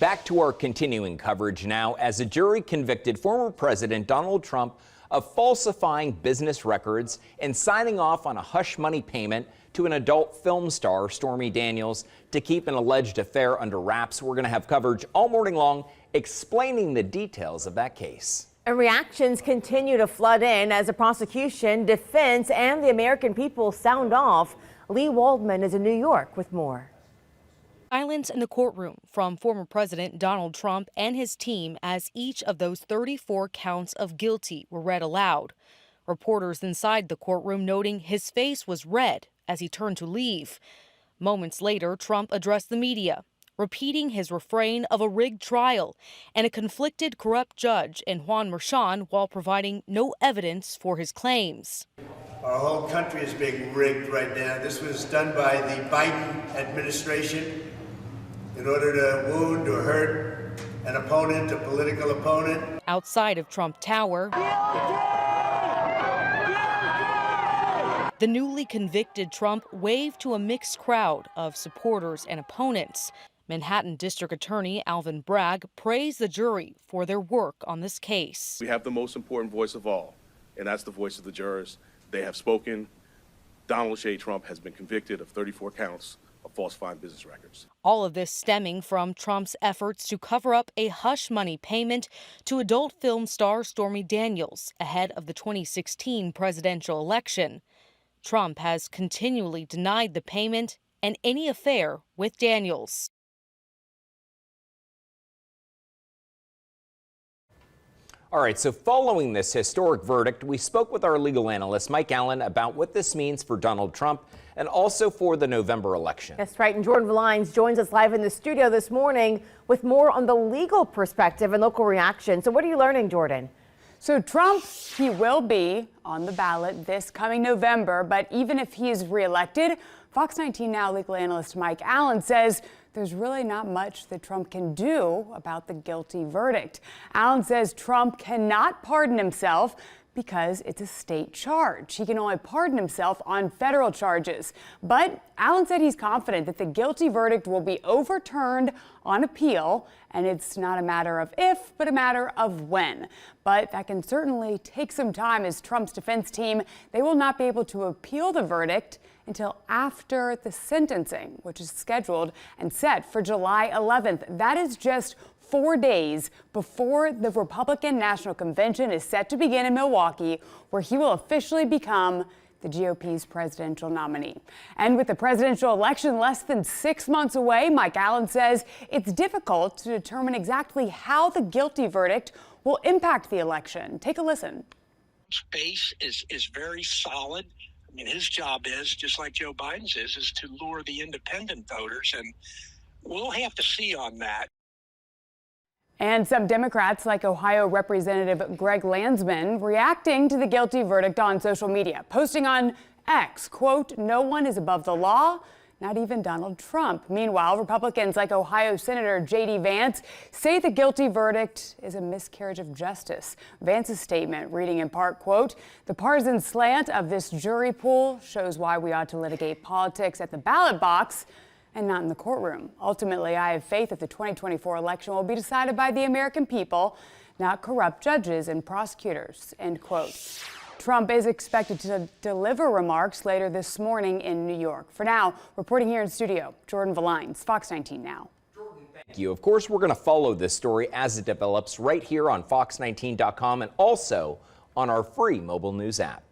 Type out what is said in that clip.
Back to our continuing coverage now, as a jury convicted former President Donald Trump of falsifying business records and signing off on a hush money payment to an adult film star, Stormy Daniels, to keep an alleged affair under wraps. We're going to have coverage all morning long explaining the details of that case. And reactions continue to flood in as the prosecution, defense, and the American people sound off. Lee Waldman is in New York with more. Silence in the courtroom from former President Donald Trump and his team as each of those 34 counts of guilty were read aloud. Reporters inside the courtroom noting his face was red as he turned to leave. Moments later, Trump addressed the media, repeating his refrain of a rigged trial and a conflicted corrupt judge in Juan Merchan while providing no evidence for his claims. Our whole country is being rigged right now. This was done by the Biden administration in order to wound or hurt an opponent, a political opponent. Outside of Trump Tower, the newly convicted Trump waved to a mixed crowd of supporters and opponents. Manhattan District Attorney Alvin Bragg praised the jury for their work on this case. We have the most important voice of all, and that's the voice of the jurors. They have spoken. Donald J. Trump has been convicted of 34 counts of falsifying business records. All of this stemming from Trump's efforts to cover up a hush money payment to adult film star Stormy Daniels ahead of the 2016 presidential election. Trump has continually denied the payment and any affair with Daniels. All right, so following this historic verdict, we spoke with our legal analyst, Mike Allen, about what this means for Donald Trump and also for the November election. That's right, and Jordan Valines joins us live in the studio this morning with more on the legal perspective and local reaction. So what are you learning, Jordan? So Trump, he will be on the ballot this coming November, but even if he is reelected, Fox 19 Now legal analyst Mike Allen says there's really not much that Trump can do about the guilty verdict. Allen says Trump cannot pardon himself because it's a state charge. He can only pardon himself on federal charges. But Allen said he's confident that the guilty verdict will be overturned on appeal, and it's not a matter of if, but a matter of when. But that can certainly take some time, as Trump's defense team, they will not be able to appeal the verdict until after the sentencing, which is scheduled and set for July 11th. That is just 4 days before the Republican National Convention is set to begin in Milwaukee, where he will officially become the GOP's presidential nominee. And with the presidential election less than 6 months away, Mike Allen says it's difficult to determine exactly how the guilty verdict will impact the election. Take a listen. His base is very solid. I mean, his job is, just like Joe Biden's is to lure the independent voters, and we'll have to see on that. And some Democrats, like Ohio Representative Greg Landsman, reacting to the guilty verdict on social media, posting on X, quote, "No one is above the law, not even Donald Trump." Meanwhile, Republicans like Ohio Senator J.D. Vance say the guilty verdict is a miscarriage of justice. Vance's statement, reading in part, quote, "The partisan slant of this jury pool shows why we ought to litigate politics at the ballot box and not in the courtroom. Ultimately, I have faith that the 2024 election will be decided by the American people, not corrupt judges and prosecutors," end quote. Trump is expected to deliver remarks later this morning in New York. For now, reporting here in studio, Jordan Valines, Fox 19 Now. Thank you. Of course, we're going to follow this story as it develops right here on fox19.com and also on our free mobile news app.